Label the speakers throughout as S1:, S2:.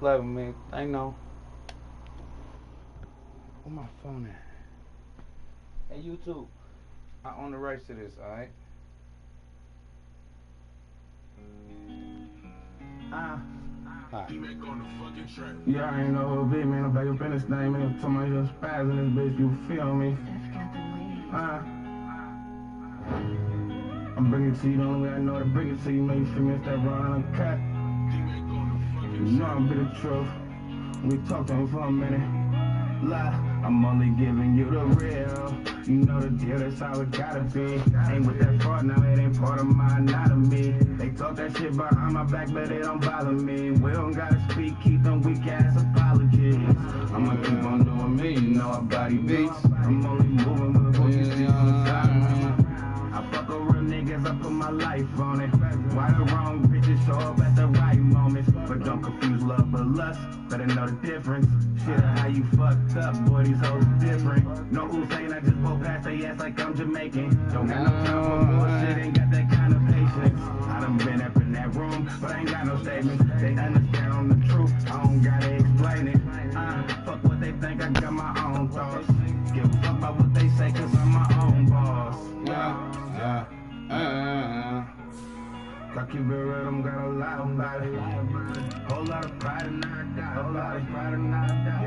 S1: play with me. They know. Where my phone at? Hey, YouTube. I own the rights to this, alright?
S2: Yeah, I ain't no whole beat, man. I'm back up in this thing, man. Talking about your spaz in this bitch, you feel me? I'm bringing it to you the only way I know to bring it to you, man. You feel me? It's that run on the cut. You know I'm be the truth. We talked to him for a minute. Lie, I'm only giving you the real. You know the deal, that's how it gotta be. Ain't with that fraud, now it ain't part of my anatomy. They talk that shit behind my back, but it don't bother me. We don't gotta speak, keep them weak ass apologies. I'ma keep on doing me, you know I body beats. I'm only moving with what you see on the side of me. I fuck with real niggas, I put my life on it. Why the wrong bitches show up at the right moments? But don't confuse love but lust, better know the difference. Shit, how you fucked up, boy, these hoes different. No Hussein, I just blow past they ass like I'm Jamaican. Don't got no time for bullshit, ain't got that kind of patience. I done been up in that room, but I ain't got no statements. They understand on the truth, I don't gotta explain it. Fuck what they think, I got my own thoughts. Give a fuck about what they say, cause I'm my own boss. I keep it real, I'm got a lot about it. Whole lot of pride and I got a lot of pride and I got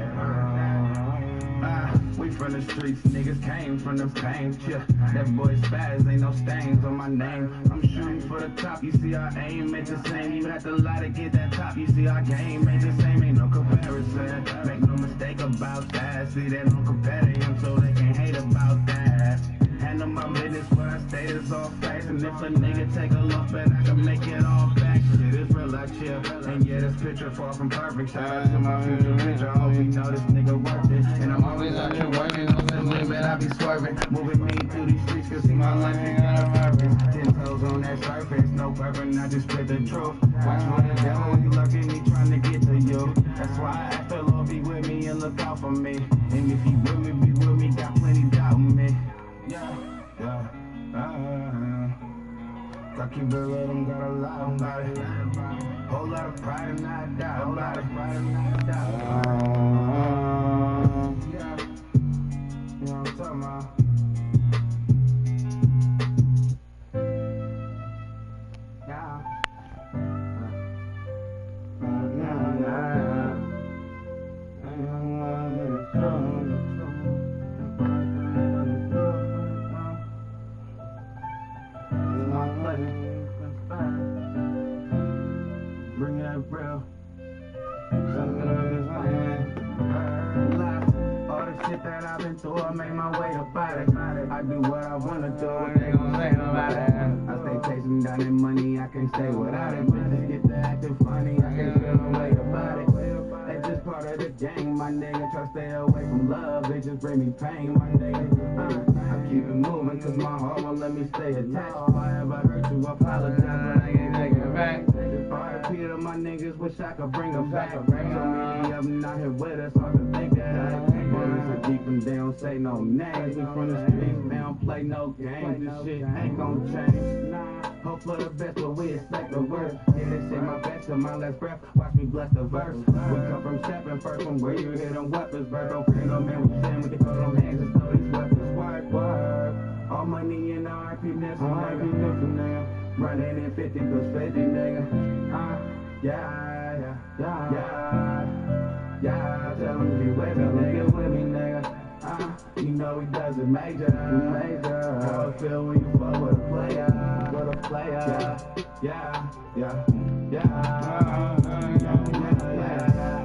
S2: we from the streets, niggas came from the pain. Yeah, that boy Spaz, ain't no stains on my name. I'm shooting for the top, you see our aim ain't the same. You have to lie to get that top, you see our game ain't the same. Ain't no comparison, make no mistake about that. See that no competitive, so they can hate about that. Handle my business when I stay this all facts. And if a nigga take a look back, I can make it all back. Shit is real out here. And yeah, this picture far from perfect. Shout out to my future bitch. I hope you know this nigga worth it. And I'm always out here working. On the limit, I be swerving. Moving me through these streets, cause see my life ain't got a purpose. 10 toes on that surface, no purpose, I just spit the truth. Watch for the devil, he lurking, he trying to get to you. That's why I ask the Lord be with me and look out for me. And if he with me, be with me, got plenty doubt in me. I keep it real, I'm got a lot about it. Whole lot of pride and I die about it. You know what I'm talking about? Bring that real. All the shit that I've been through, I make my way about it. I do what I wanna do, they gon' say about it. I stay chasing down that money, I can't stay without it. Bitches get to acting funny, I can't feel no way about it. They just part of the game, my nigga. Try to stay away from love, they just bring me pain, my nigga. I keep it moving, cause my heart won't let me stay attached. If I ever hurt you, I apologize, but I ain't taking it back. R.I.P. to my niggas, wish I could bring them back. So many of them out here with us, hard to think that. Bullets are deep and they don't say no names. We from the streets, they don't play no games. This shit ain't gon' change. Hope for the best, but we expect the worst. Yeah, they say my best to my last breath. Watch me bless the verse. We come from stepping first, from where you hear them weapons. Bird don't fear no man, we saying we can throw them hands and throw these weapons. Work. All money in RIP, nigga. Running in 50 plus 50, nigga. Yeah. Tell them to be with me, nigga, you know he does it major. How I feel when you fuck with a player.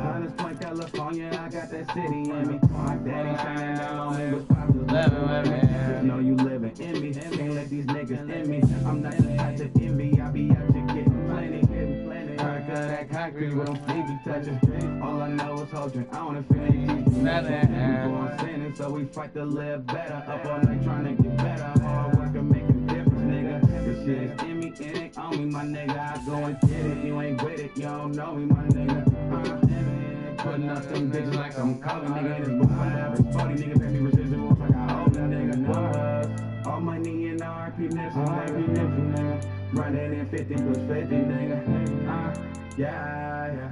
S2: Hunters Point, California, I got that city in me. My daddy shining down on me, was probably living with me. Just know you living in me, can't let these niggas in me. I'm not the type to envy, I be out here getting plenty. Crack of that concrete with them feet be touching. All I know is holding on and feeling nothing. We going sinning, so we fight to live better. Up all night trying to get better. Hard work and make a difference, nigga. This shit is in me, it ain't on me, my nigga. I go and get it, you ain't with it, you don't know me, my nigga. Putting up them bitches like some Kobe, nigga. In this book, I average 40, nigga. Pay me residuals like I owe them, nigga. All money in RIP, nigga. Running in 50 plus 50, nigga. Yeah.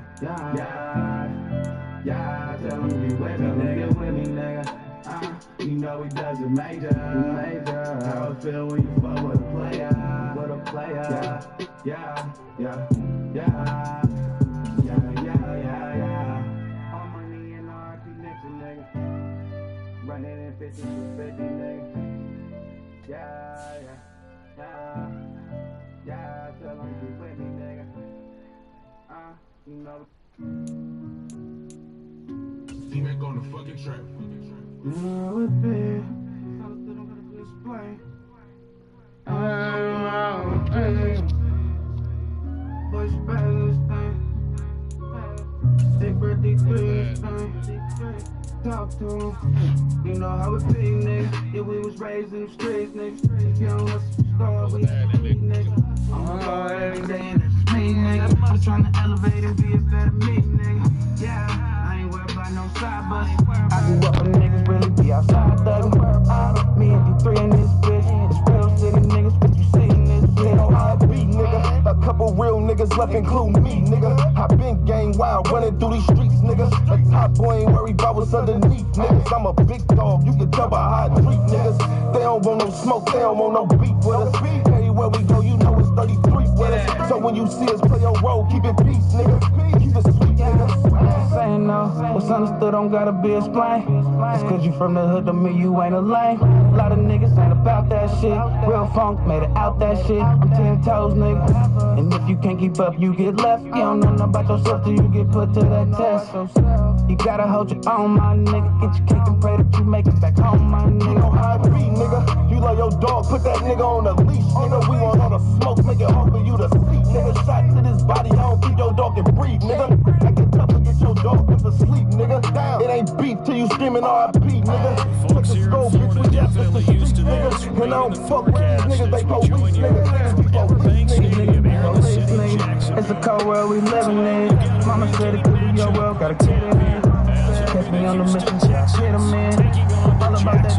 S2: nigga with me, nigga. You know he does it major. How it feel when you fuck with a player. Yeah. All money and RP Nixon, nigga. Running in 50 for 50, nigga. Yeah. Tell him you with me, nigga. You know.
S3: Teammate on the fucking track.
S2: You know it be. Fellas that don't gotta be explained. Boy, spaz this thing. Big birthday things, talk to him. You know how it be, nigga. Yeah, we was raised in the streets, nigga. If you don't hustle, star, we nigga. I'm on call every day and it's me, nigga. I'm trying to elevate and be a better me, nigga. Yeah, I ain't worried about no side bus. I grew up when niggas really be outside thugging. Me and D3 in this bitch. It's real city niggas, what you see in this bitch.
S4: You know how it be, nigga. A couple real niggas left, include me, nigga. I been gang wild, running through these streets, nigga. A top boy ain't worried about what's underneath, niggas. I'm a big dog, you can tell by how I treat niggas. They don't want no smoke, they don't want no beef with us. Anywhere we go, you know it's 33 with us. So when you see us play your role, keep it peace, nigga. Keep it sweet, nigga.
S2: Saying no, what's understood don't gotta be explained. Just cause you from the hood don't mean you ain't a lame. A lot of niggas ain't about that shit. Real funk made it out that shit. I'm 10 toes, nigga. And if you can't keep up, you get left. You don't know nothing about yourself till you get put to that test. You gotta hold your own, my nigga. Get your cake and pray that you make it back home, my nigga.
S4: You know how it be, nigga. You love your dog, put that nigga on a leash, nigga. We want all the smoke, make it hard for you to see, nigga. Shot to this body, I don't think your dog can breathe, nigga. I get tough and get your dog to sleep, nigga. Down. It ain't beef till you screaming RIP, nigga. Took the skull, bitch, we just the street, nigga. And I don't fuck with these niggas, they police, nigga.
S2: It's a cold world we living in. Mama said it could be your world, gotta get it in. Catch me on the mission, get him in. All about that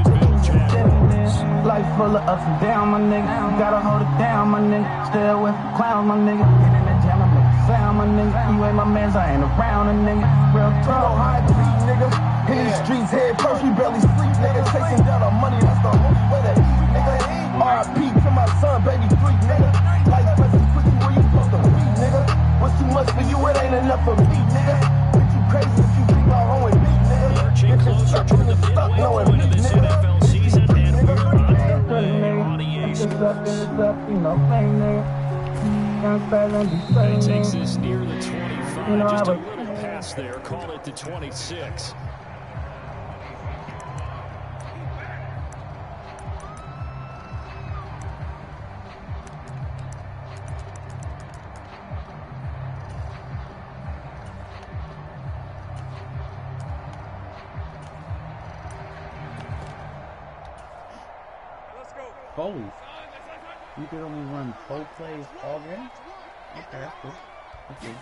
S2: life full of ups and downs, my nigga. Gotta hold it down, my nigga. Stay away from clowns, my nigga. Get in the jam, I make a sound, my nigga. You ain't my mans, I ain't around a nigga. Real
S4: You know
S2: talk.
S4: how it be, nigga. In these streets, head first, we barely sleep, nigga. Chasing down our money, that's the only way to eat, nigga. RIP to my son, baby, free, nigga. Life present, put you where you supposed to be, nigga. What's too much for you, it ain't enough for me, nigga. Bitch, you crazy if you think about home with me, nigga. If it's stuck, then it's stuck, knowing me, nigga.
S5: He takes this near the 25, just a little pass there, call it the 26.
S1: Foley. You could only run 4 plays all game? Okay, that's cool. That's good.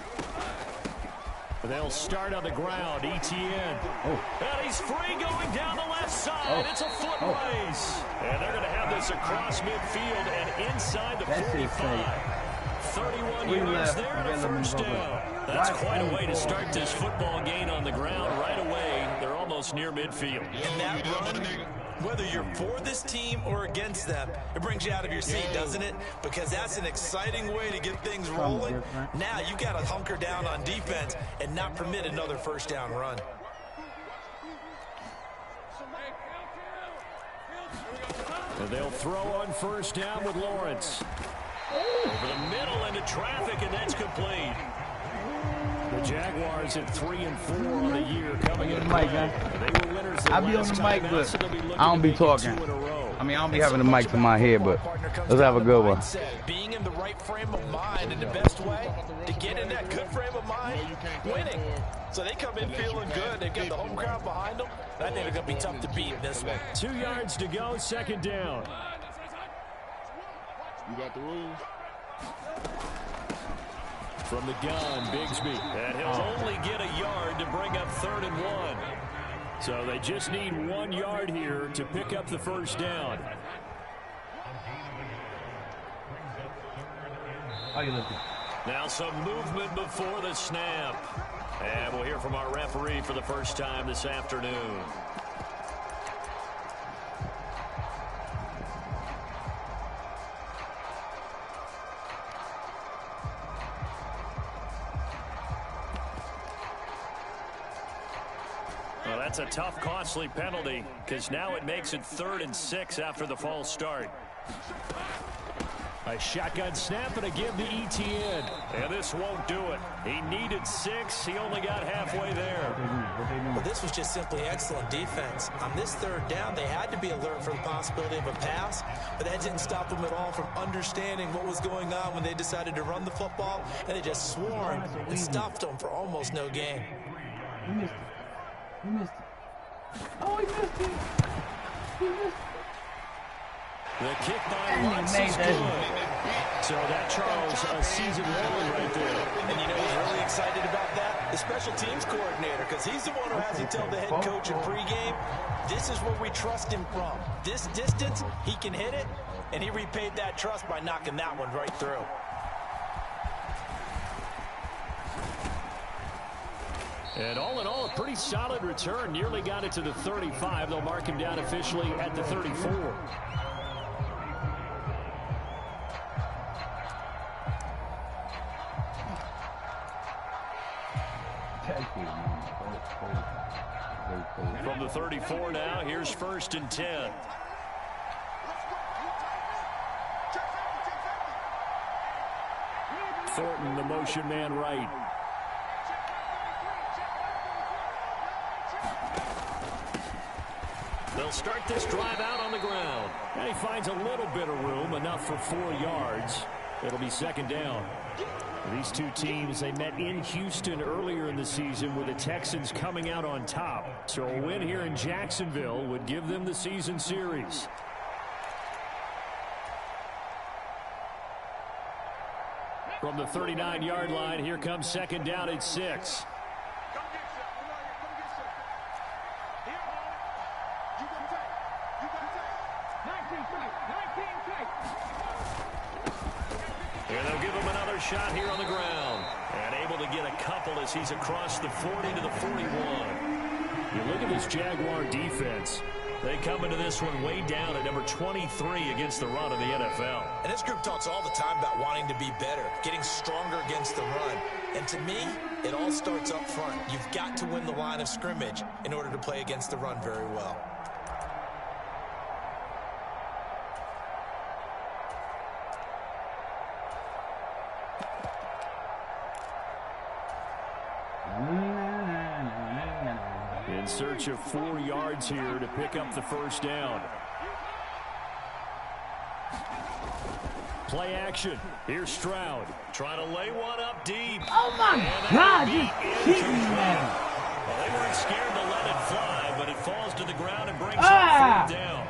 S5: They'll start on the ground, ETN.
S1: Oh.
S5: And he's free going down the left side.
S1: Oh.
S5: It's a foot race. And they're going to have this across midfield and inside the 45. 31 yards there and a first down. That's quite a way to start this football game on the ground right away. They're almost near midfield.
S6: And that run, whether you're for this team or against them, it brings you out of your seat, doesn't it? Because that's an exciting way to get things rolling. Now you got to hunker down on defense and not permit another first down run.
S5: And they'll throw on first down with Lawrence. Over the middle into traffic, and that's complete. The Jaguars at 3-4 on the year coming in.
S1: Mike,
S5: They were winners the
S1: I be on
S5: last
S1: the
S5: time
S1: mic,
S5: out,
S1: but
S5: so they'll be looking
S1: I don't
S5: to
S1: be
S5: make it
S1: talking.
S5: 2 in a row.
S1: I mean, I don't be having the mic to my head, but let's have a good one.
S6: Being in the right frame of mind, and the best way to get in that good frame of mind, winning. So they come in feeling good. They've got the home crowd behind them. I think they're going to be tough to beat in this one.
S5: 2 yards to go, second down.
S3: You got the rules.
S5: From the gun, Bigsby. And he'll only get a yard to bring up 3rd and 1. So they just need 1 yard here to pick up the first down.
S1: How you looking?
S5: Now some movement before the snap. And we'll hear from our referee for the first time this afternoon. Well, that's a tough, costly penalty because now it makes it 3rd and 6 after the false start. A shotgun snap and a give to Etienne. And this won't do it. He needed 6. He only got halfway there.
S6: Well, this was just simply excellent defense. On this 3rd down, they had to be alert for the possibility of a pass, but that didn't stop them at all from understanding what was going on when they decided to run the football, and they just swarmed and stuffed them for almost no gain.
S1: He missed it. He missed it. Oh, he missed it. He missed it.
S5: The kick by Lutz is good. So that, Charles, a season rolling right there.
S6: And you know who's really excited about that? The special teams coordinator, because he's the one who has to tell the head coach in pregame, this is where we trust him from. This distance, he can hit it, and he repaid that trust by knocking that one right through.
S5: And all in all, a pretty solid return. Nearly got it to the 35. They'll mark him down officially at the 34. From the 34 now, here's 1st and 10. Thornton, the motion man right. They'll start this drive out on the ground. And he finds a little bit of room, enough for 4 yards. It'll be 2nd down. These two teams, they met in Houston earlier in the season with the Texans coming out on top. So a win here in Jacksonville would give them the season series. From the 39-yard line, here comes 2nd down at 6. And they'll give him another shot here on the ground. And able to get a couple as he's across the 40 to the 41. You look at this Jaguar defense. They come into this one way down at number 23 against the run of the NFL.
S6: And this group talks all the time about wanting to be better, getting stronger against the run. And to me, it all starts up front. You've got to win the line of scrimmage in order to play against the run very well.
S5: In search of 4 yards here to pick up the 1st down. Play action. Here's Stroud. Trying to lay one up deep.
S1: Oh, my God. You're kidding me, man.
S5: Well, they weren't scared to let it fly, but it falls to the ground and brings up 4th down.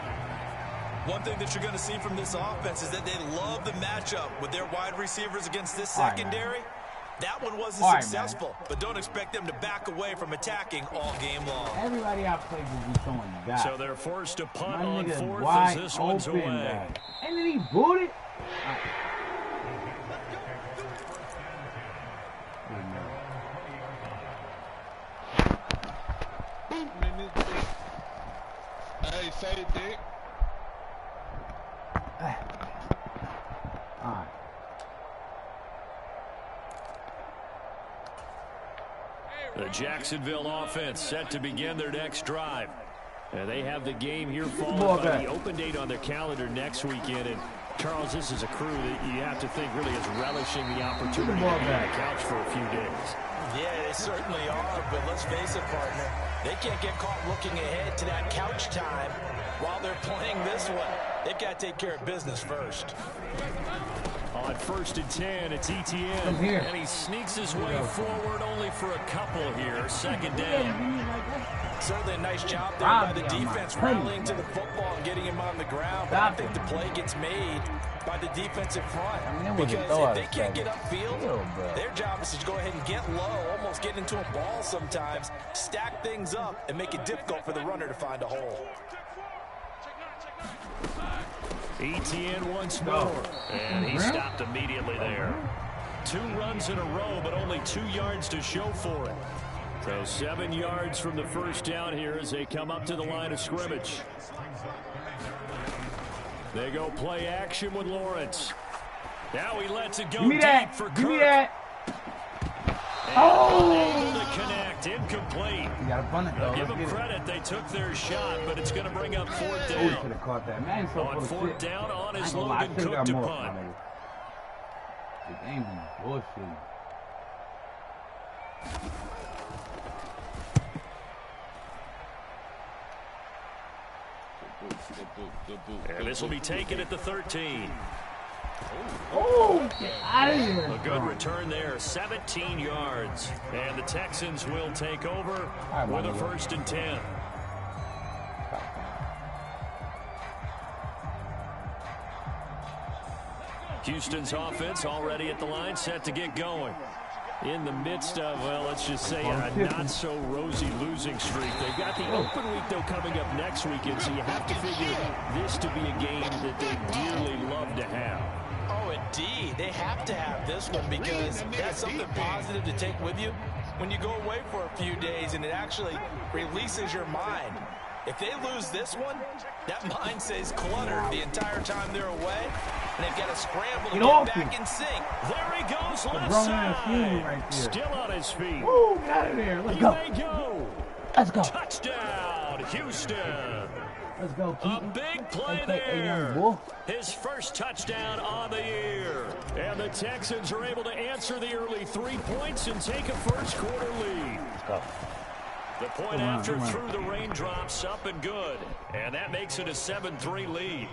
S6: One thing that you're going to see from this offense is that they love the matchup with their wide receivers against this secondary. That one wasn't successful, but don't expect them to back away from attacking all game long.
S1: Everybody I played with be throwing that.
S5: So they're forced to punt
S1: My
S5: on
S1: nigga's
S5: 4th
S1: wide
S5: as this one's
S1: open,
S5: away.
S1: man. And then he booted.
S3: Hey, say it, Dick.
S1: All right.
S5: The Jacksonville offense set to begin their next drive. And they have the game here followed by the open date on their calendar next weekend. And Charles, this is a crew that you have to think really is relishing the opportunity to be on the couch for a few days.
S6: Yeah, they certainly are, but let's face it, partner. They can't get caught looking ahead to that couch time while they're playing this one. They've got to take care of business first.
S5: On 1st and 10, it's Etienne. And he sneaks his way forward only for a couple here. 2nd down.
S6: Certainly a nice job there by the defense rallying to the football and getting him on the ground. But I think the play gets made by the defensive front. Because if they can't get upfield, their job is to go ahead and get low, almost get into a ball sometimes, stack things up, and make it difficult for the runner to find a hole.
S5: Etienne once more. And he stopped immediately there. 2 runs in a row, but only 2 yards to show for it. So 7 yards from the first down here as they come up to the line of scrimmage. They go play action with Lawrence. Now he lets it go deep for Kirk.
S1: Give me that.
S5: Able to connect. Incomplete.
S1: You gotta punt it though.
S5: Give them credit. They took their shot, but it's going to bring up 4th
S1: Oh, he
S5: down.
S1: could have caught that. Man, so
S5: On 4th down on his
S1: I
S5: Logan
S1: should've
S5: Cook
S1: got
S5: to
S1: more.
S5: punt.
S1: The game is bullshit.
S5: And this will be taken at the 13.
S1: Oh, get out of here.
S5: A good return there, 17 yards. And the Texans will take over with a 1st and 10. Houston's offense already at the line, set to get going. In the midst of, well, let's just say a not-so-rosy losing streak. They've got the open week, though, coming up next weekend, so you have to figure this to be a game that they dearly love to have.
S6: Oh, indeed. They have to have this one because that's something positive to take with you when you go away for a few days, and it actually releases your mind. If they lose this one, that mind stays cluttered the entire time they're away, and they've got to scramble to get back in sync.
S5: There he goes, left side.
S1: Right
S5: still on his feet.
S1: Woo, get out of there. Let's go.
S5: He may go.
S1: Let's go.
S5: Touchdown, Houston.
S1: Let's go, Keaton.
S5: A big play there. His first touchdown on the year. And the Texans are able to answer the early 3 points and take a first-quarter lead.
S1: Let's go.
S5: The point after through the raindrops, up and good. And that makes it a 7-3 lead.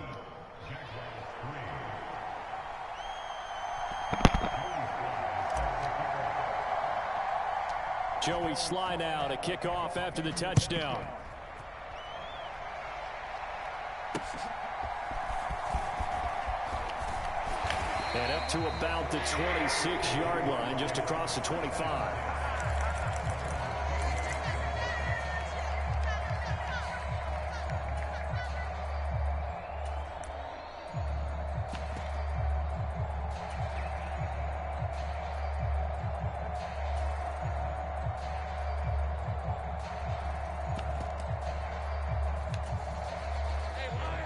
S5: Joey Sly now to kick off after the touchdown. And up to about the 26-yard line, just across the 25.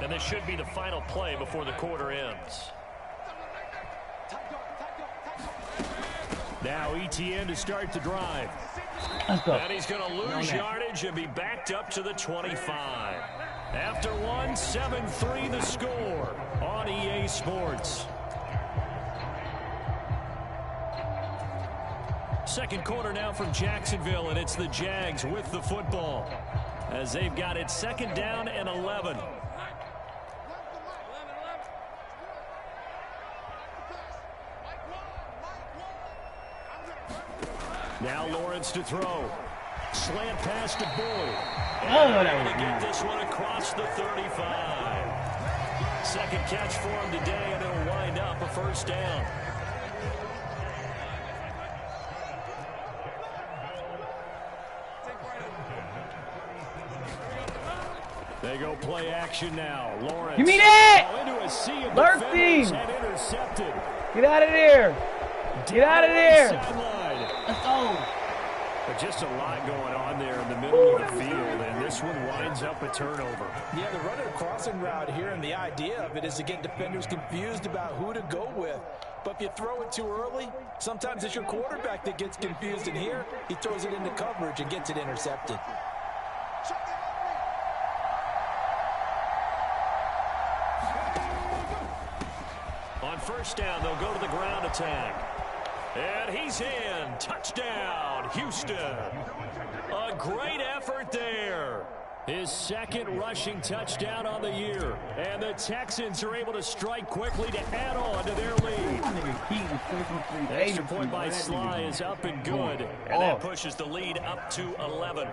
S5: And this should be the final play before the quarter ends. Now ETN to start the drive.
S1: Let's go.
S5: And he's going to lose yardage and be backed up to the 25. After one, 7-3 the score on EA Sports. Second quarter now from Jacksonville, and it's the Jags with the football as they've got it 2nd down and 11. Now Lawrence to throw. Slant pass to Boyd. And to get this one across the 35. Second catch for him today, and it'll wind up a 1st down. They go play action now. Lawrence.
S1: Give me that!
S5: Into a sea of
S1: defenders
S5: and intercepted.
S1: Get out of there. Get out of there.
S5: Let's go. But just a lot going on there in the middle of the field, and this one winds up a turnover.
S6: Yeah, they're running a crossing route here, and the idea of it is to get defenders confused about who to go with. But if you throw it too early, sometimes it's your quarterback that gets confused, and here he throws it into coverage and gets it intercepted.
S5: On 1st down, they'll go to the ground attack. And he's in. Touchdown, Houston. A great effort there. His 2nd rushing touchdown on the year. And the Texans are able to strike quickly to add on to their lead. The extra point by Sly is up and good. And that pushes the lead up to 11.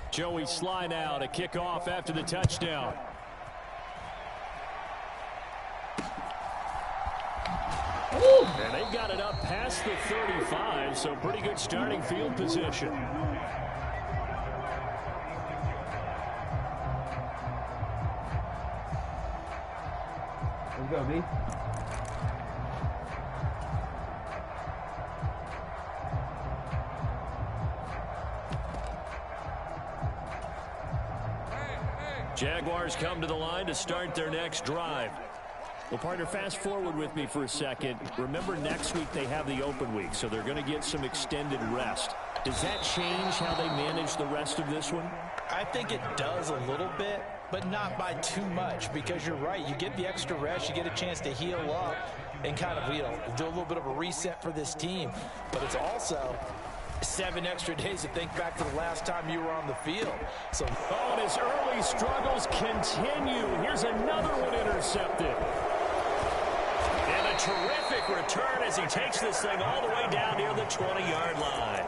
S5: Joey Sly now to kick off after the touchdown. And they got it up past the 35, so pretty good starting field position.
S1: Let's go, D.
S5: Jaguars come to the line to start their next drive. Well, partner, fast forward with me for a second. Remember, next week they have the open week, so they're going to get some extended rest. Does that change how they manage the rest of this one?
S6: I think it does a little bit, but not by too much, because you're right. You get the extra rest, you get a chance to heal up and kind of, do a little bit of a reset for this team. But it's also 7 extra days to think back to the last time you were on the field. So,
S5: and his early struggles continue. Here's another one intercepted. And a terrific return as he takes this thing all the way down near the 20-yard line.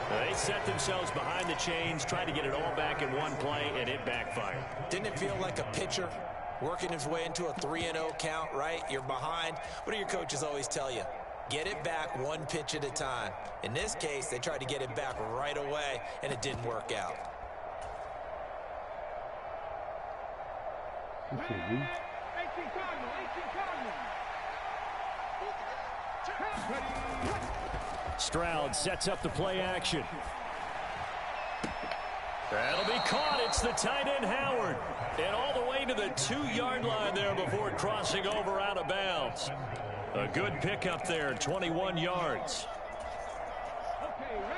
S5: They set themselves behind the chains, tried to get it all back in one play, and it backfired.
S6: Didn't it feel like a pitcher working his way into a 3-0 count, right? You're behind. What do your coaches always tell you? Get it back one pitch at a time. In this case, they tried to get it back right away, and it didn't work out.
S5: Stroud sets up the play action. That'll be caught. It's the tight end, Howard. And all the way to the 2-yard line there before crossing over out of bounds. A good pickup there, 21 yards.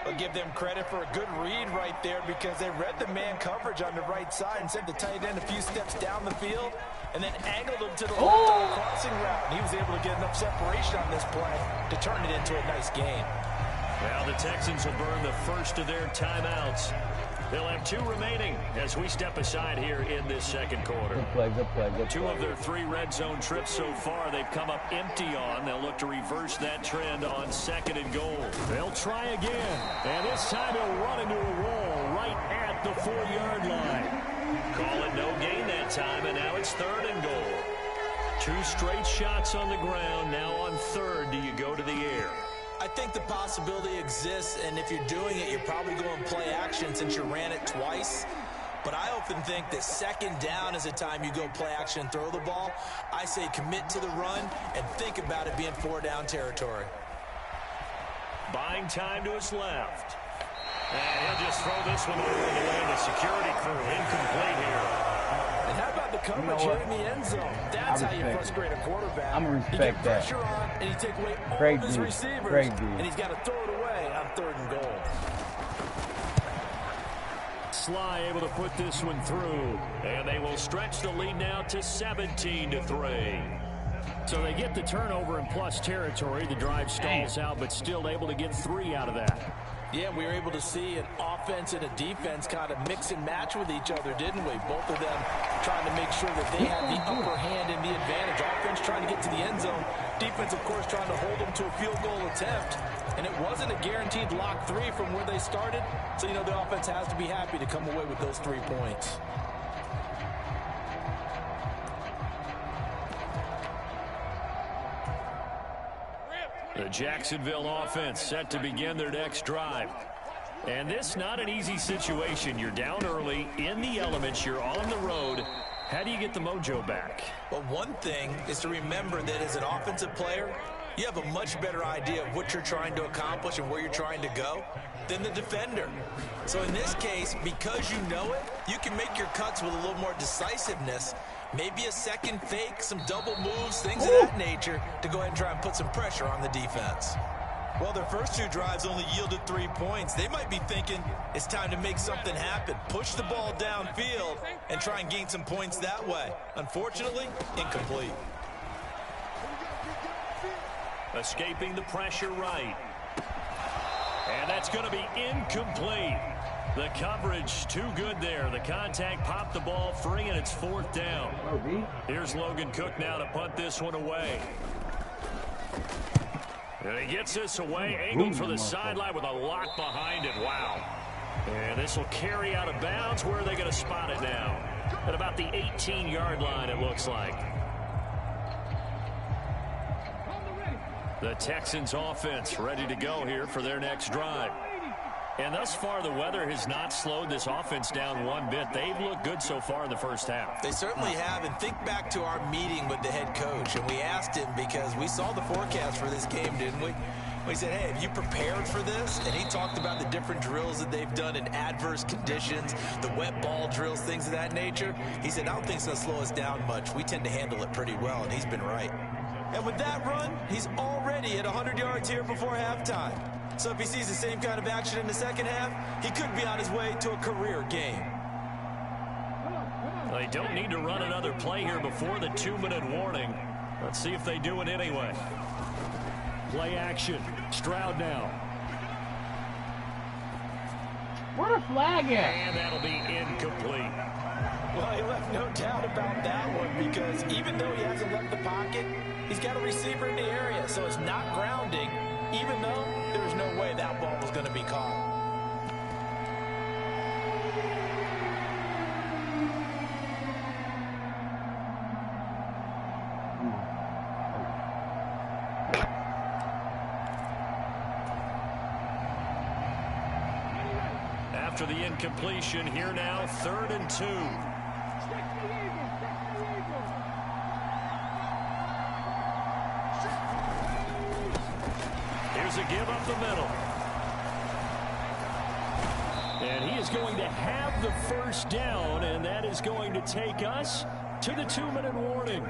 S6: I'll give them credit for a good read right there, because they read the man coverage on the right side and sent the tight end a few steps down the field and then angled him to the left on the crossing route. And he was able to get enough separation on this play to turn it into a nice game.
S5: Now the Texans will burn the first of their timeouts. They'll have 2 remaining as we step aside here in this second quarter.
S1: Good play, good play, good play.
S5: 2 of their 3 red zone trips so far they've come up empty on. They'll look to reverse that trend on 2nd and goal. They'll try again, and this time he'll run into a wall right at the 4-yard line. Call it no gain that time, and now it's 3rd and goal. 2 straight shots on the ground. Now on 3rd, do you go to the air?
S6: I think the possibility exists, and if you're doing it, you're probably going play action since you ran it twice. But I often think that 2nd down is a time you go play action and throw the ball. I say commit to the run and think about it being 4-down territory.
S5: Buying time to his left. And he'll just throw this one over the way of the security crew. Incomplete here.
S6: And how about the coverage here in the end zone? That's how you frustrate a quarterback.
S1: I'm going to respect
S6: you get
S1: that.
S6: pressure on, and you take away all
S1: Great
S6: of his
S1: dude.
S6: receivers.
S1: Great dude.
S6: And he's got to throw it away on 3rd and goal.
S5: Sly able to put this one through. And they will stretch the lead now to 17-3. So they get the turnover in plus territory. The drive stalls out, but still able to get 3 out of that.
S6: Yeah, we were able to see an offense and a defense kind of mix and match with each other, didn't we? Both of them trying to make sure that they had the upper hand and the advantage. Offense trying to get to the end zone. Defense, of course, trying to hold them to a field goal attempt. And it wasn't a guaranteed lock 3 from where they started. So, the offense has to be happy to come away with those 3 points.
S5: The Jacksonville offense set to begin their next drive. And this not an easy situation. You're down early, in the elements, you're on the road. How do you get the mojo back?
S6: Well, one thing is to remember that as an offensive player, you have a much better idea of what you're trying to accomplish and where you're trying to go than the defender. So in this case, because you know it, you can make your cuts with a little more decisiveness. Maybe a second fake, some double moves, things of that nature to go ahead and try and put some pressure on the defense. Well, their first 2 drives only yielded 3 points. They might be thinking it's time to make something happen. Push the ball downfield and try and gain some points that way. Unfortunately, incomplete.
S5: Escaping the pressure right. And that's going to be incomplete. The coverage too good there. The contact popped the ball free, and it's 4th down. Here's Logan Cook now to punt this one away. And he gets this away, angled for the sideline with a lock behind it. Wow. And this will carry out of bounds. Where are they going to spot it now? At about the 18-yard line, it looks like. The Texans offense ready to go here for their next drive. And thus far, the weather has not slowed this offense down one bit. They've looked good so far in the first half.
S6: They certainly have. And think back to our meeting with the head coach. And we asked him, because we saw the forecast for this game, didn't we? We said, hey, have you prepared for this? And he talked about the different drills that they've done in adverse conditions, the wet ball drills, things of that nature. He said, I don't think it's going to slow us down much. We tend to handle it pretty well, and he's been right. And with that run, he's already at 100 yards here before halftime. So if he sees the same kind of action in the second half, he could be on his way to a career game.
S5: They don't need to run another play here before the 2-minute warning. Let's see if they do it anyway. Play action. Stroud now.
S1: Where the flag at?
S5: And that'll be incomplete.
S6: Well, he left no doubt about that one, because even though he hasn't left the pocket, he's got a receiver in the area, so it's not grounding, even though there's no way that ball was going to be caught.
S5: After the incompletion, here now, 3rd and 2. Here's a give up the middle. And he is going to have the first down, and that is going to take us to the 2-minute warning.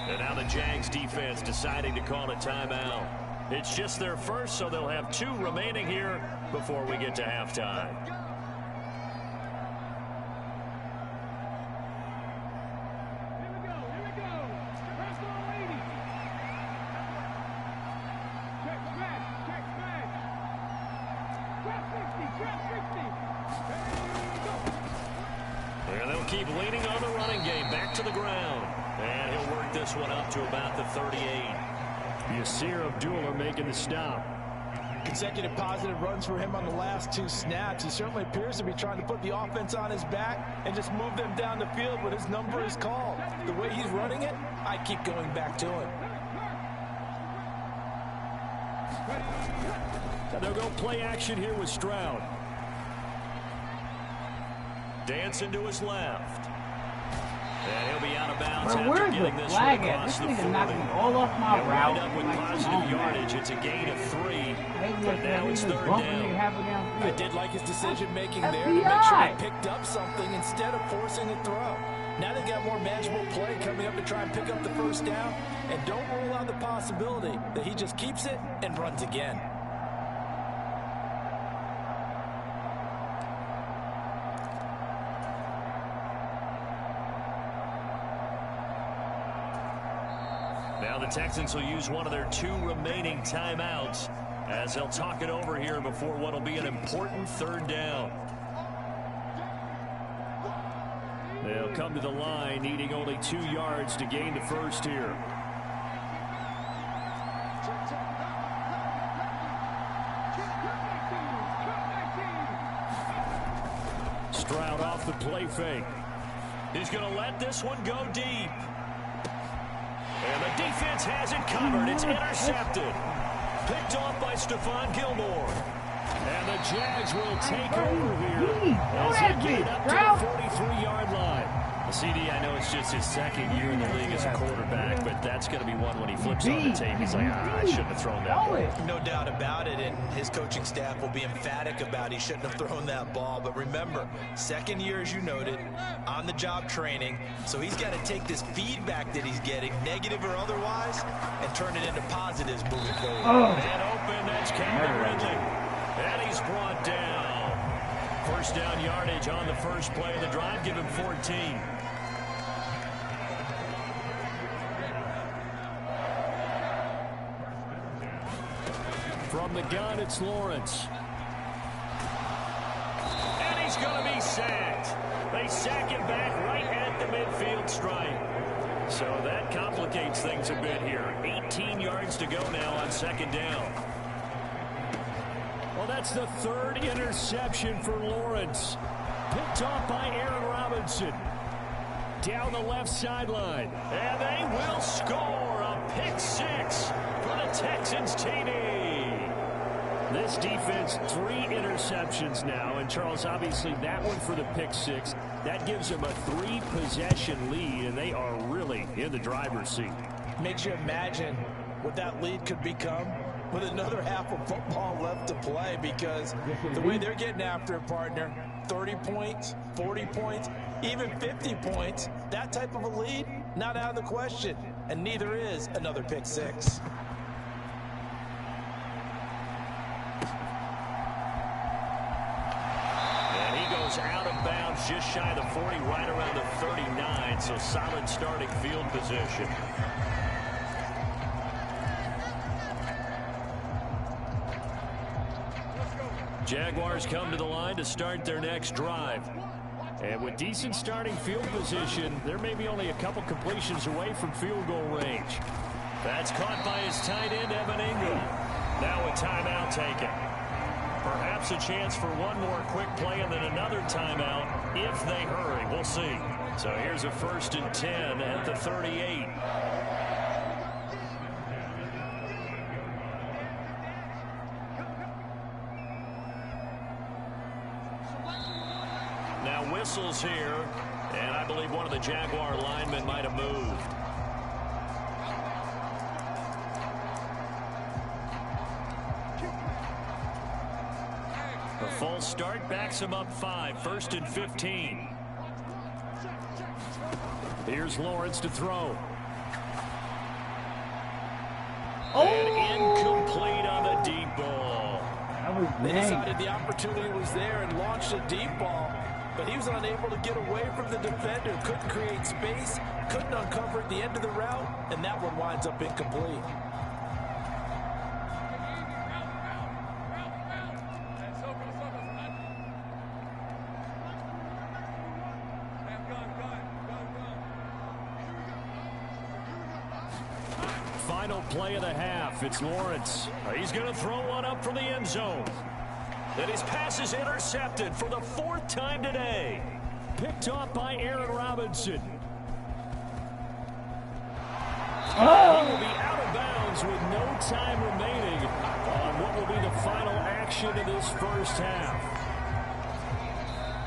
S5: And now the Jags defense deciding to call a timeout. It's just their first, so they'll have 2 remaining here before we get to halftime. And they'll keep leaning on the running game. Back to the ground. And he'll work this one up to about the 38. Yasir Abdullah making the stop.
S7: Consecutive positive runs for him on the last 2 snaps. He certainly appears to be trying to put the offense on his back and just move them down the field when his number is called. The way he's running it, I keep going back to him.
S5: So they'll go play action here with Stroud. Dancing to his left. And he'll be out of bounds after getting this one across the 40.
S1: Knocked me all off my route.
S5: Up with positive yardage. It's a gain of 3. But now it's 3rd down.
S7: I did like his decision-making there to make sure he picked up something instead of forcing a throw. Now they got more manageable play coming up to try and pick up the first down. And don't rule out the possibility that he just keeps it and runs again.
S5: Now the Texans will use one of their 2 remaining timeouts as they'll talk it over here before what will be an important 3rd down. They'll come to the line needing only 2 yards to gain the first here. Stroud off the play fake. He's going to let this one go deep. And the defense has it covered. It's intercepted. Picked off by Stephon Gilmore. And the Jags will take over here as they get it up to the 43-yard line. CD, I know it's just his 2nd year in the league as a quarterback, but that's going to be one when he flips on the tape. He's like, I shouldn't have thrown that ball.
S6: No doubt about it, and his coaching staff will be emphatic about he shouldn't have thrown that ball. But remember, 2nd year, as you noted, on-the-job training, so he's got to take this feedback that he's getting, negative or otherwise, and turn it into positives moving forward.
S5: And open, that's Cameron Ridley. And he's brought down. First down yardage on the first play of the drive. Give him 14. From the gun, it's Lawrence. And he's going to be sacked. They sack him back right at the midfield stripe. So that complicates things a bit here. 18 yards to go now on 2nd down. Well, that's the third interception for Lawrence. Picked off by Aaron Robinson. Down the left sideline. And they will score a pick six for the Texans TD. This defense, 3 interceptions now. And, Charles, obviously that one for the pick six. That gives them a 3-possession lead, and they are really in the driver's seat.
S7: Makes you imagine what that lead could become with another half of football left to play, because the way they're getting after it, partner, 30 points, 40 points, even 50 points, that type of a lead, not out of the question, and neither is another pick six.
S5: And he goes out of bounds just shy of the 40, right around the 39, so solid starting field position. Jaguars come to the line to start their next drive. And with decent starting field position, there may be only a couple completions away from field goal range. That's caught by his tight end, Evan Ingram. Now a timeout taken. Perhaps a chance for one more quick play and then another timeout if they hurry. We'll see. So here's a 1st and 10 at the 38. Now whistles here, and I believe one of the Jaguar linemen might have moved. A false start backs him up 5, 1st and 15. Here's Lawrence to throw. And incomplete on the deep ball.
S7: They decided the opportunity was there and launched a deep ball, but he was unable to get away from the defender, couldn't create space, couldn't uncover at the end of the route, and that one winds up incomplete.
S5: Final play of the half. It's Lawrence. He's going to throw one up from the end zone. And his pass is intercepted for the 4th time today. Picked off by Aaron Robinson. He will be out of bounds with no time remaining on what will be the final action of this first half.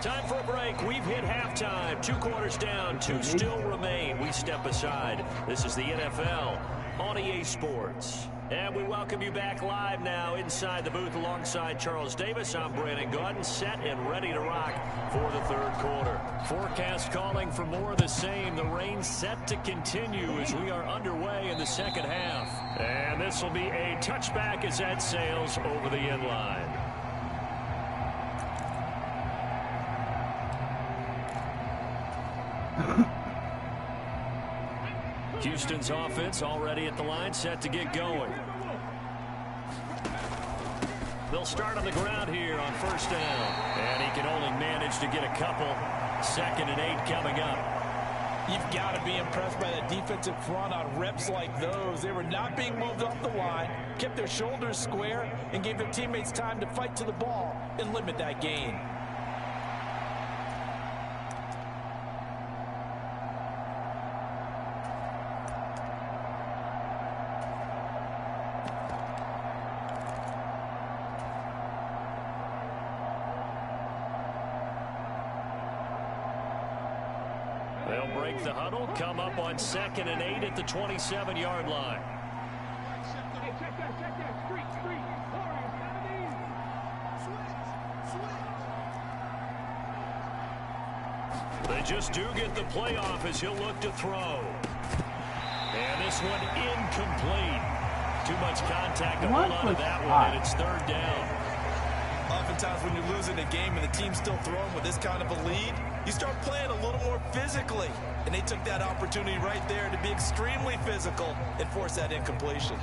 S5: Time for a break. We've hit halftime. 2 quarters down, 2 still remain. We step aside. This is the NFL on EA Sports. And we welcome you back live now inside the booth alongside Charles Davis. I'm Brandon Gordon, set and ready to rock for the 3rd quarter. Forecast calling for more of the same. The rain set to continue as we are underway in the 2nd half. And this will be a touchback as that sails over the end line. Houston's offense already at the line, set to get going. They'll start on the ground here on 1st down. And he can only manage to get a couple. 2nd and 8 coming up.
S7: You've got to be impressed by the defensive front on reps like those. They were not being moved off the line, kept their shoulders square, and gave their teammates time to fight to the ball and limit that gain.
S5: They'll break the huddle, come up on 2nd and 8 at the 27-yard line. They just do get the play off as he'll look to throw. And this one incomplete. Too much contact to hold on to that one, and it's 3rd down.
S6: Oftentimes when you're losing a game and the team's still throwing with this kind of a lead, you start playing a little more physically. And they took that opportunity right there to be extremely physical and force that incompletion.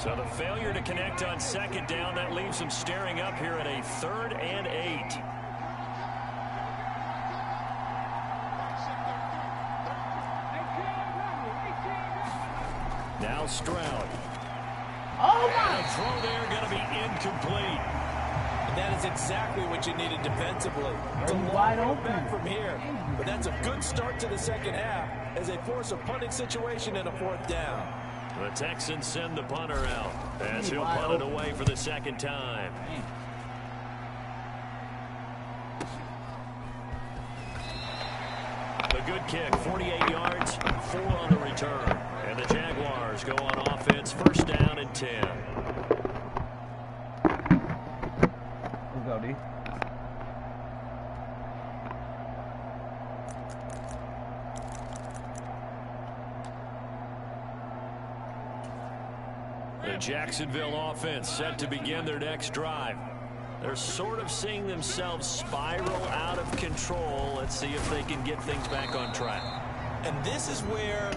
S5: So the failure to connect on second down, that leaves them staring up here at a 3rd and 8. Now Stroud.
S1: Oh my!
S5: The throw there going to be incomplete.
S7: And that is exactly what you needed defensively. It's a
S1: wide
S7: long
S1: open
S7: back from here, but that's a good start to the second half as they force a punting situation and a 4th down.
S5: The Texans send the punter out as he'll punt it away for the second time. The good kick, 48 yards, 4 on the return. And the Jaguars go on offense, 1st down and 10.
S1: Let's go, D.
S5: The Jacksonville offense set to begin their next drive. They're sort of seeing themselves spiral out of control. Let's see if they can get things back on track.
S7: And this is where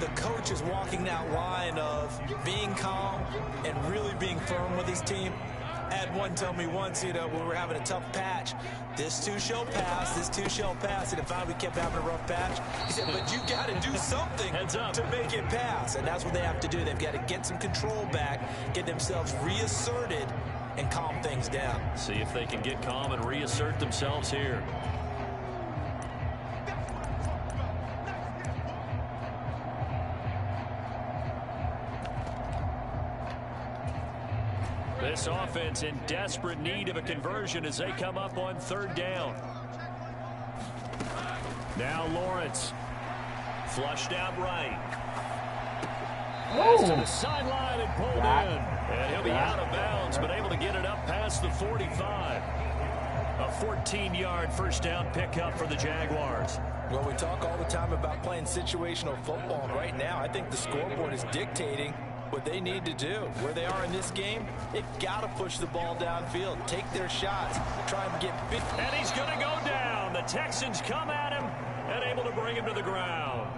S7: the coach is walking that line of being calm and really being firm with his team. I had one tell me once, when we were having a tough patch, this too shall pass, this too shall pass. And if we kept having a rough patch, he said, but you got to do something to make it pass. And that's what they have to do. They've got to get some control back, get themselves reasserted, and calm things down.
S5: See if they can get calm and reassert themselves here. This offense in desperate need of a conversion as they come up on 3rd down. Now Lawrence. Flushed out right. Pass to the sideline and pulled in. And he'll be out of bounds, but able to get it up past the 45. A 14-yard 1st down pickup for the Jaguars.
S7: Well, we talk all the time about playing situational football. Right now, I think the scoreboard is dictating what they need to do. Where they are in this game, they've got to push the ball downfield, take their shots, try and get big.
S5: And he's going to go down. The Texans come at him and able to bring him to the ground.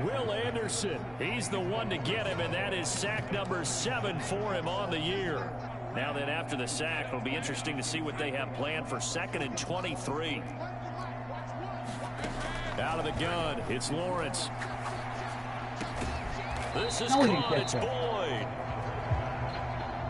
S5: Will Anderson, he's the one to get him, and that is sack number 7 for him on the year. Now then, after the sack, it'll be interesting to see what they have planned for 2nd and 23. Out of the gun, it's Lawrence. This is caught, it's Boyd.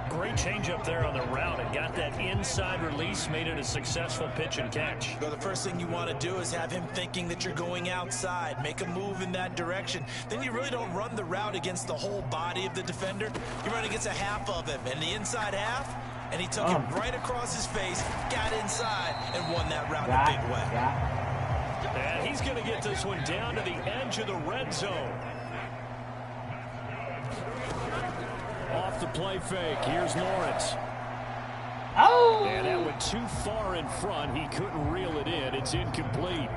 S5: Great change up there on the route and got that inside release, made it a successful pitch and catch.
S7: Well, the first thing you want to do is have him thinking that you're going outside, make a move in that direction. Then you really don't run the route against the whole body of the defender. You run against a half of him, and the inside half, and he took him right across his face, got inside, and won that route in a big way.
S5: And he's going to get this one down to the edge of the red zone. Off the play fake, here's Lawrence.
S1: Oh!
S5: And that went too far in front. He couldn't reel it in. It's incomplete.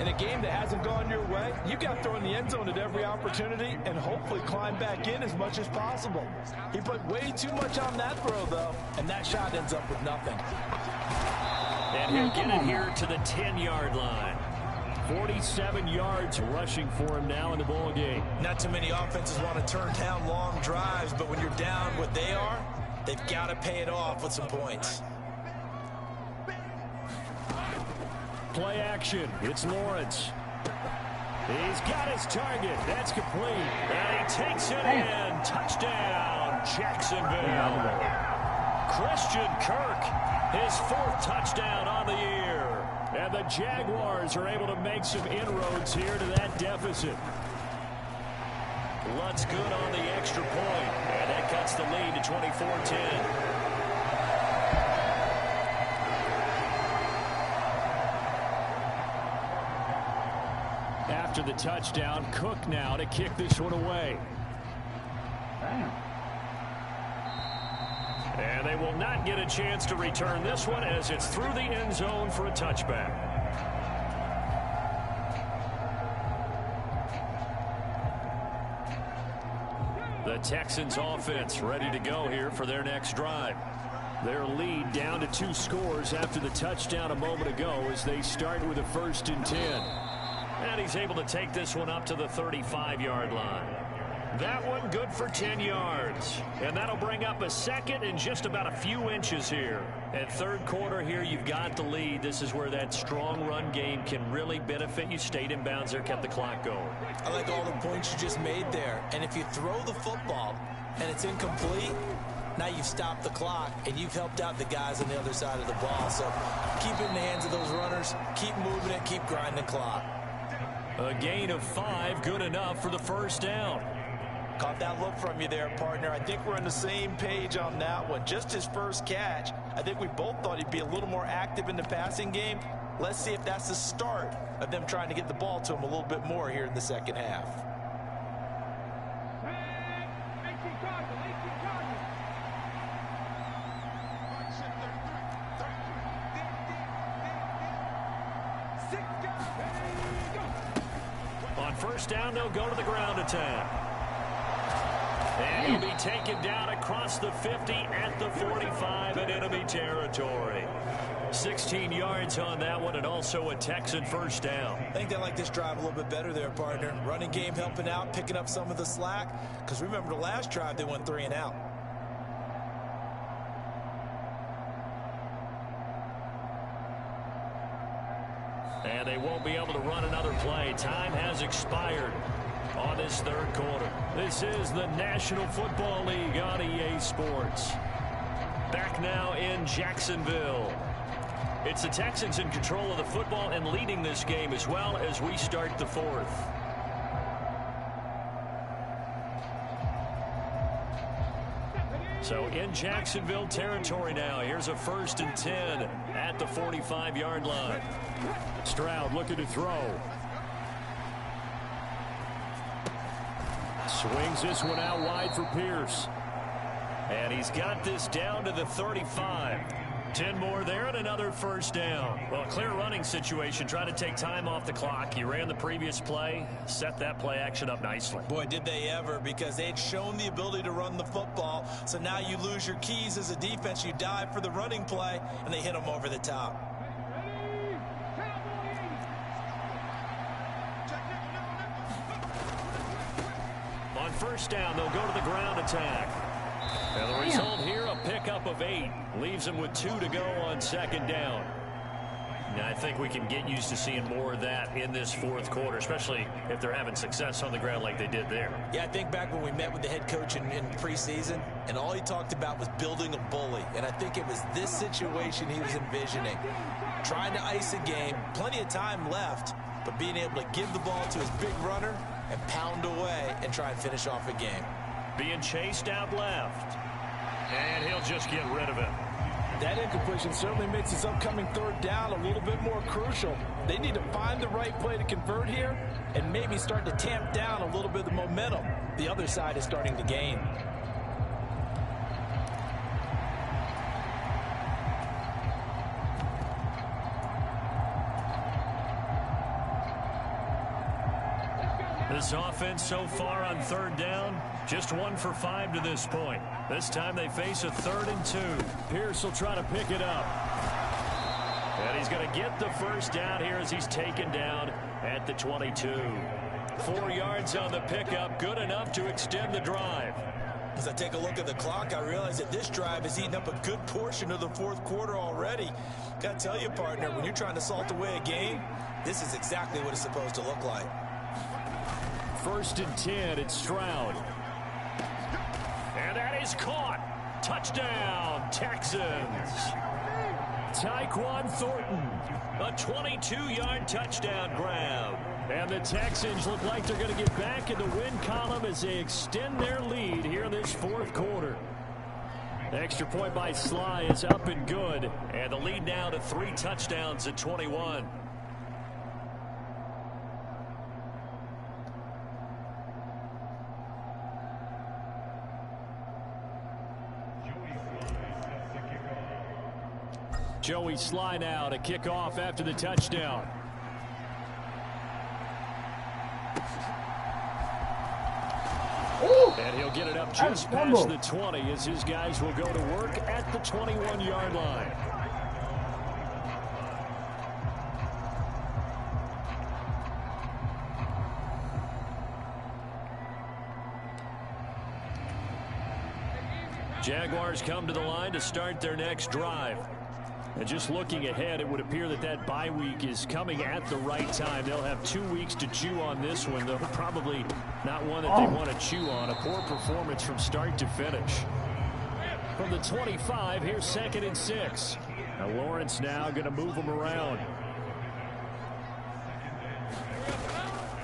S7: In a game that hasn't gone your way, you got thrown in the end zone at every opportunity and hopefully climb back in as much as possible. He put way too much on that throw, though, and that shot ends up with nothing.
S5: And he'll get it here to the 10-yard line. 47 yards rushing for him now in the ball game.
S7: Not too many offenses want to turn down long drives, but when you're down what they are, they've got to pay it off with some points.
S5: Play action. It's Lawrence. He's got his target. That's complete. And he takes it in. Touchdown, Jacksonville. Christian Kirk, his 4th touchdown on the year. And the Jaguars are able to make some inroads here to that deficit. Lutz good on the extra point. And that cuts the lead to 24-10. After the touchdown, Cook now to kick this one away.
S1: Damn.
S5: And they will not get a chance to return this one as it's through the end zone for a touchback. The Texans offense ready to go here for their next drive. Their lead down to 2 scores after the touchdown a moment ago as they start with a 1st and 10. And he's able to take this one up to the 35-yard line. That one good for 10 yards. And that'll bring up a second and just about a few inches here. And third quarter here, you've got the lead. This is where that strong run game can really benefit you. Stayed in bounds there, kept the clock going.
S7: I like all the points you just made there. And if you throw the football and it's incomplete, now you've stopped the clock and you've helped out the guys on the other side of the ball. So keep it in the hands of those runners. Keep moving it. Keep grinding the clock.
S5: A gain of 5, good enough for the first down.
S7: Caught that look from you there, partner. I think we're on the same page on that one. Just his first catch. I think we both thought he'd be a little more active in the passing game. Let's see if that's the start of them trying to get the ball to him a little bit more here in the second half.
S5: On first down, they'll go to the ground attack. And he'll be taken down across the 50 at the 45 in enemy territory. 16 yards on that one, and also a Texan first down.
S7: I think they like this drive a little bit better there, partner. Running game helping out, picking up some of the slack. Because remember the last drive, they went 3 and out.
S5: And they won't be able to run another play. Time has expired on this third quarter. This is the National Football League on EA Sports. Back now in Jacksonville. It's the Texans in control of the football and leading this game as well as we start the fourth. So in Jacksonville territory now. Here's a 1st and 10 at the 45-yard line. Stroud looking to throw. Swings this one out wide for Pierce. And he's got this down to the 35. 10 more there and another first down. Well, clear running situation. Trying to take time off the clock. He ran the previous play. Set that play action up nicely.
S7: Boy, did they ever, because they'd shown the ability to run the football. So now you lose your keys as a defense. You dive for the running play, and they hit them over the top.
S5: On first down, they'll go to the ground attack. And the result here, a pickup of 8. Leaves them with 2 to go on second down. Now, I think we can get used to seeing more of that in this fourth quarter, especially if they're having success on the ground like they did there.
S7: Yeah, I think back when we met with the head coach in preseason, and all he talked about was building a bully. And I think it was this situation he was envisioning. Trying to ice a game, plenty of time left, but being able to give the ball to his big runner and pound away and try and finish off a game.
S5: Being chased out left. And he'll just get rid of it.
S7: That incompletion certainly makes this upcoming third down a little bit more crucial. They need to find the right play to convert here and maybe start to tamp down a little bit of the momentum the other side is starting to gain.
S5: This offense so far on third down, just 1 for 5 to this point. This time they face a 3rd and 2. Pierce will try to pick it up. And he's going to get the first down here as he's taken down at the 22. 4 yards on the pickup, good enough to extend the drive.
S7: As I take a look at the clock, I realize that this drive has eaten up a good portion of the fourth quarter already. Got to tell you, partner, when you're trying to salt away a game, this is exactly what it's supposed to look like.
S5: 1st and 10, it's Stroud. And that is caught. Touchdown, Texans. Tyquan Thornton, a 22-yard touchdown grab. And the Texans look like they're going to get back in the win column as they extend their lead here in this fourth quarter. The extra point by Sly is up and good. And the lead now to 3 touchdowns at 21. Joey Sly now to kick off after the touchdown.
S1: Ooh,
S5: and he'll get it up just past the 20 as his guys will go to work at the 21-yard line. Jaguars come to the line to start their next drive. And just looking ahead, it would appear that that bye week is coming at the right time. They'll have 2 weeks to chew on this one, though probably not one that they want to chew on. A poor performance from start to finish. From the 25, here's 2nd and 6. Now Lawrence now going to move them around.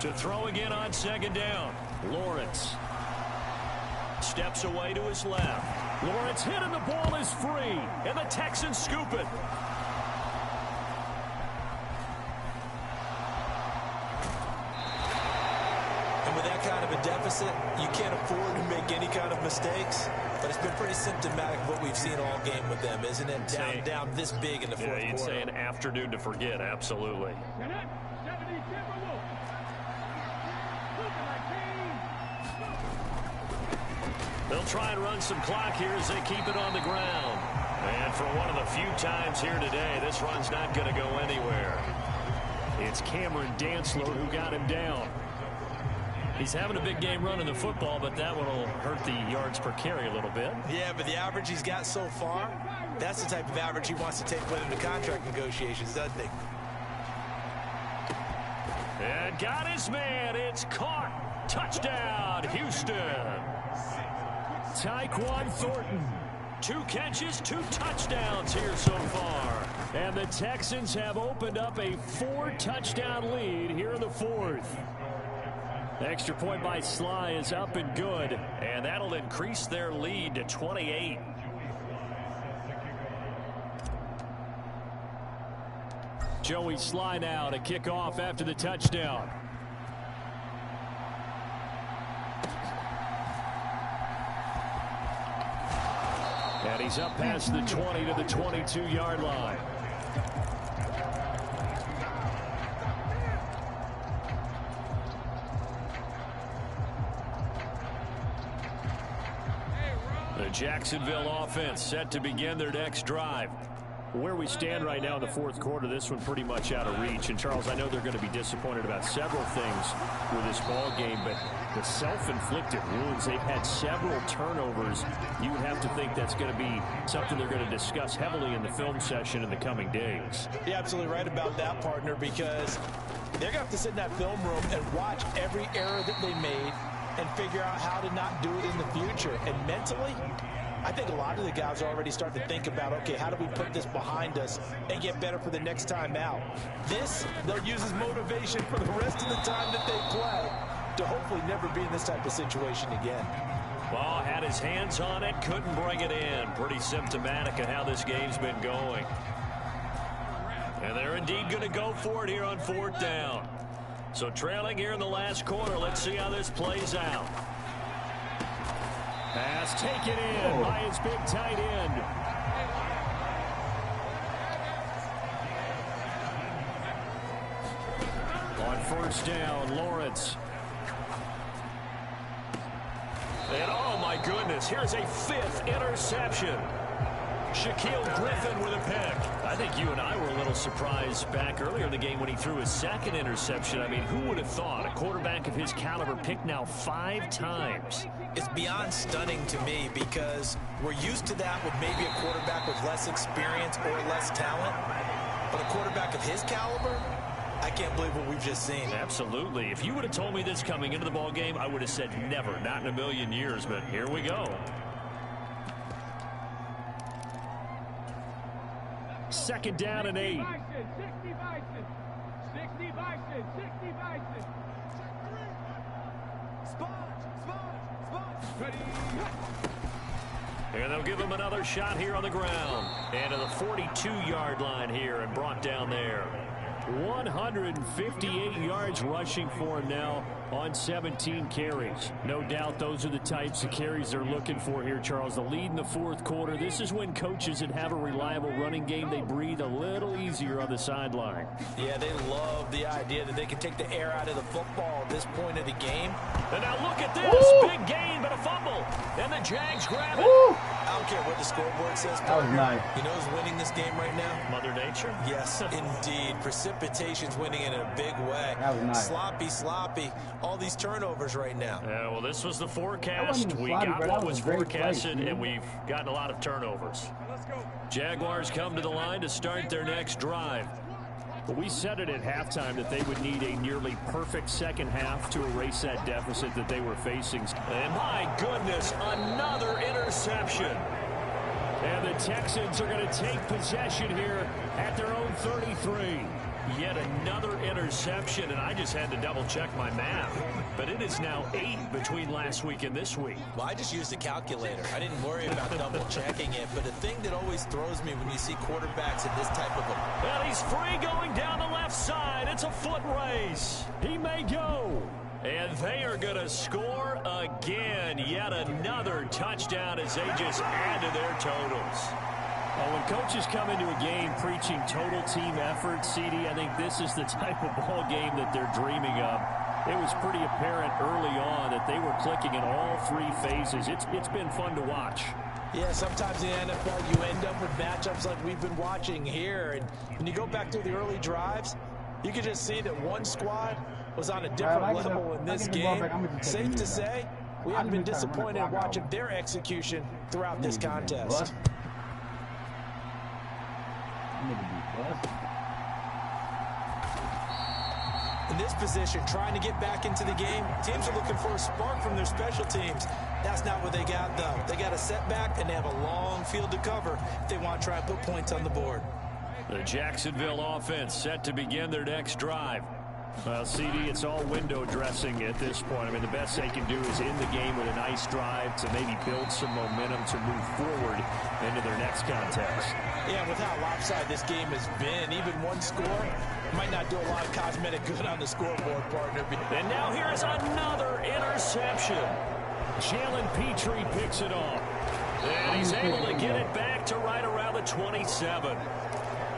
S5: To throw again on 2nd down. Lawrence steps away to his left. Lawrence hit and the ball is free. And the Texans scoop it.
S7: And with that kind of a deficit, you can't afford to make any kind of mistakes. But it's been pretty symptomatic of what we've seen all game with them, isn't it? Down this big in the fourth quarter.
S5: You'd say an afternoon to forget, absolutely. They'll try and run some clock here as they keep it on the ground. And for one of the few times here today, this run's not going to go anywhere. It's Cameron Dantzler who got him down. He's having a big game running the football, but that one will hurt the yards per carry a little bit.
S7: Yeah, but the average he's got so far, that's the type of average he wants to take with him to contract negotiations, doesn't he?
S5: And got his man. It's caught. Touchdown, Houston. Tyquan Thornton. 2 catches, 2 touchdowns here so far. And the Texans have opened up a 4-touchdown lead here in the 4th. Extra point by Sly is up and good. And that'll increase their lead to 28. Joey Sly now to kick off after the touchdown. And he's up past the 20 to the 22-yard line. The Jacksonville offense set to begin their next drive. Where we stand right now in the 4th quarter, this one pretty much out of reach. And, Charles, I know they're going to be disappointed about several things with this ball game, but the self-inflicted wounds, they've had several turnovers. You would have to think that's going to be something they're going to discuss heavily in the film session in the coming days.
S7: You're absolutely right about that, partner, because they're going to have to sit in that film room and watch every error that they made and figure out how to not do it in the future. And mentally, I think a lot of the guys are already starting to think about, okay, how do we put this behind us and get better for the next time out? This, they'll use as motivation for the rest of the time that they play to hopefully never be in this type of situation again.
S5: Ball had his hands on it, couldn't bring it in. Pretty symptomatic of how this game's been going. And they're indeed going to go for it here on 4th down. So trailing here in the last quarter, let's see how this plays out. Pass taken in by his big tight end. On 1st down, Lawrence. And oh my goodness, here's a 5th interception. Shaquille Griffin with a pick. I think you and I were a little surprised back earlier in the game when he threw his 2nd interception. I mean, who would have thought a quarterback of his caliber picked now 5 times?
S7: It's beyond stunning to me because we're used to that with maybe a quarterback with less experience or less talent. But a quarterback of his caliber, I can't believe what we've just seen.
S5: Absolutely. If you would have told me this coming into the ball game, I would have said never, not in a million years. But here we go. 2nd down and 8. 60 Bison. And they'll give him another shot here on the ground. And to the 42-yard line here and brought down there. 158 yards rushing for him now on 17 carries. No doubt those are the types of carries they're looking for here, Charles. The lead in the 4th quarter. This is when coaches that have a reliable running game, they breathe a little easier on the sideline.
S7: Yeah, they love the idea that they can take the air out of the football at this point of the game.
S5: And now look at this. Woo! Big gain, but a fumble. And the Jags grab it.
S1: Woo!
S6: I don't care what the scoreboard says.
S1: That was nice.
S6: You know who's winning this game right now?
S5: Mother Nature?
S6: Yes, indeed. Precipitation's winning in a big way.
S1: That was nice.
S6: Sloppy. All these turnovers right now.
S5: Yeah, well, this was the forecast. We
S1: sloppy,
S5: got
S1: bro.
S5: what
S1: That
S5: was
S1: was a great
S5: forecasted,
S1: play,
S5: and we've gotten a lot of turnovers. Jaguars come to the line to start their next drive.
S8: But we said it at halftime that they would need a nearly perfect second half to erase that deficit that they were facing.
S5: And my goodness, another interception.
S8: And the Texans are going to take possession here at their own 33.
S5: Yet another interception, and I just had to double-check my math. But it is now 8 between last week and this week.
S6: Well, I just used a calculator. I didn't worry about double-checking it. But the thing that always throws me when you see quarterbacks in this type of a...
S5: And he's free going down the left side. It's a foot race. He may go. And they are going to score again. Yet another touchdown as they just add to their totals.
S8: Well, when coaches come into a game preaching total team effort, CD, I think this is the type of ball game that they're dreaming of. It was pretty apparent early on that they were clicking in all three phases. It's been fun to watch.
S7: Yeah, sometimes in the NFL you end up with matchups like we've been watching here. And when you go back through the early drives, you can just see that one squad was on a different level in this game. Safe to say, we haven't been disappointed in watching their execution throughout this contest. In this position, trying to get back into the game, teams are looking for a spark from their special teams. That's not what they got, though. They got a setback, and they have a long field to cover if they want to try and put points on the board.
S5: The Jacksonville offense set to begin their next drive.
S8: Well, CD, it's all window dressing at this point. I mean, the best they can do is end the game with a nice drive to maybe build some momentum to move forward into their next contest.
S7: Yeah, with how lopsided this game has been, even one score might not do a lot of cosmetic good on the scoreboard, partner.
S5: And now here is another interception.
S8: Jalen Petrie picks it off.
S5: And he's able to get it back to right around the 27.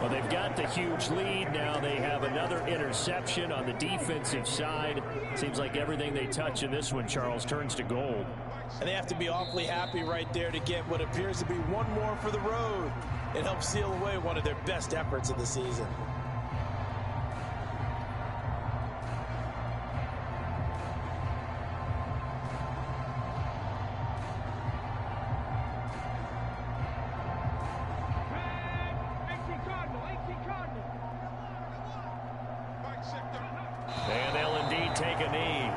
S8: Well, they've got the huge lead. Now they have another interception on the defensive side. Seems like everything they touch in this one, Charles, turns to gold.
S7: And they have to be awfully happy right there to get what appears to be one more for the road. It helps seal away one of their best efforts of the season.
S5: And they'll indeed take a knee.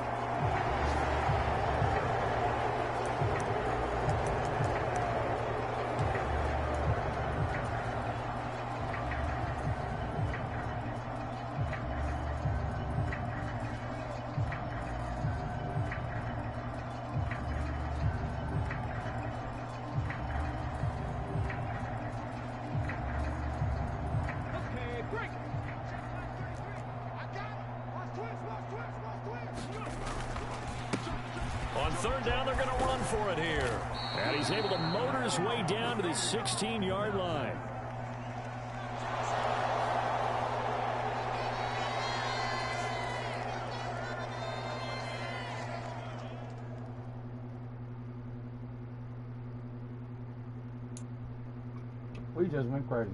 S5: On third down, they're going to run for it here.
S8: And he's able to motor his way down to the 16-yard line.
S1: We just went crazy.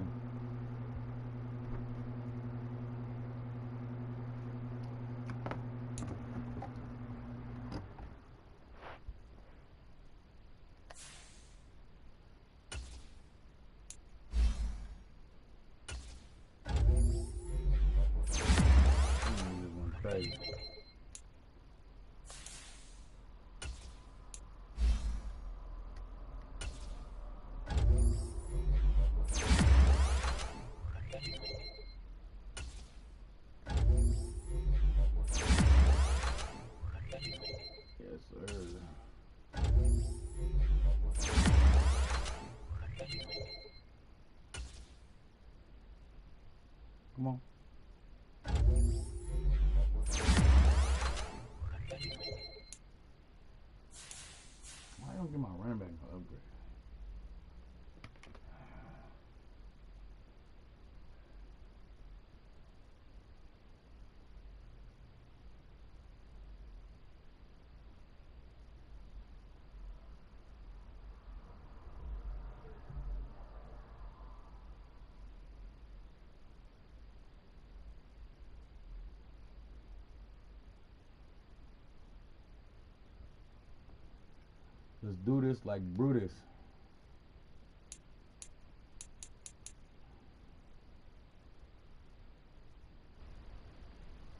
S1: Come on. Why don't I get my running back an upgrade? Let's do this like Brutus.